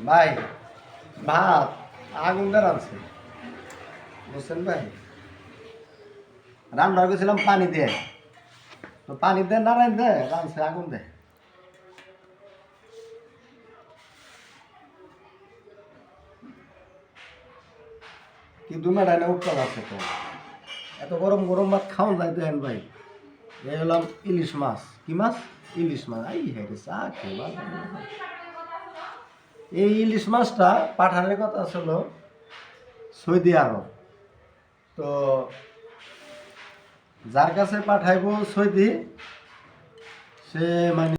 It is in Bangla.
ভাই ভাত আগুন দিয়ে রাঁধছে বুঝছেন ভাই। রান্না গেছিলাম পানি দিয়ে, তো পানি দিয়ে না রাঁধে রাঁধছে আগুন দিয়ে। কি দুমেটায় না উত্তাল আছে তো, এত গরম গরম ভাত খাওয়া যায় দেখেন ভাই। এই হলাম ইলিশ মাছ। কি মাছ? ইলিশ মাছ। আই হ্যাঁ রে চা খেয়ে ভালো লাগে। এই ইলিশ মাছটা পাঠানোর কথা ছিল সৌদি আরব। তো যার কাছে পাঠাইবো সৌদি, সে মানে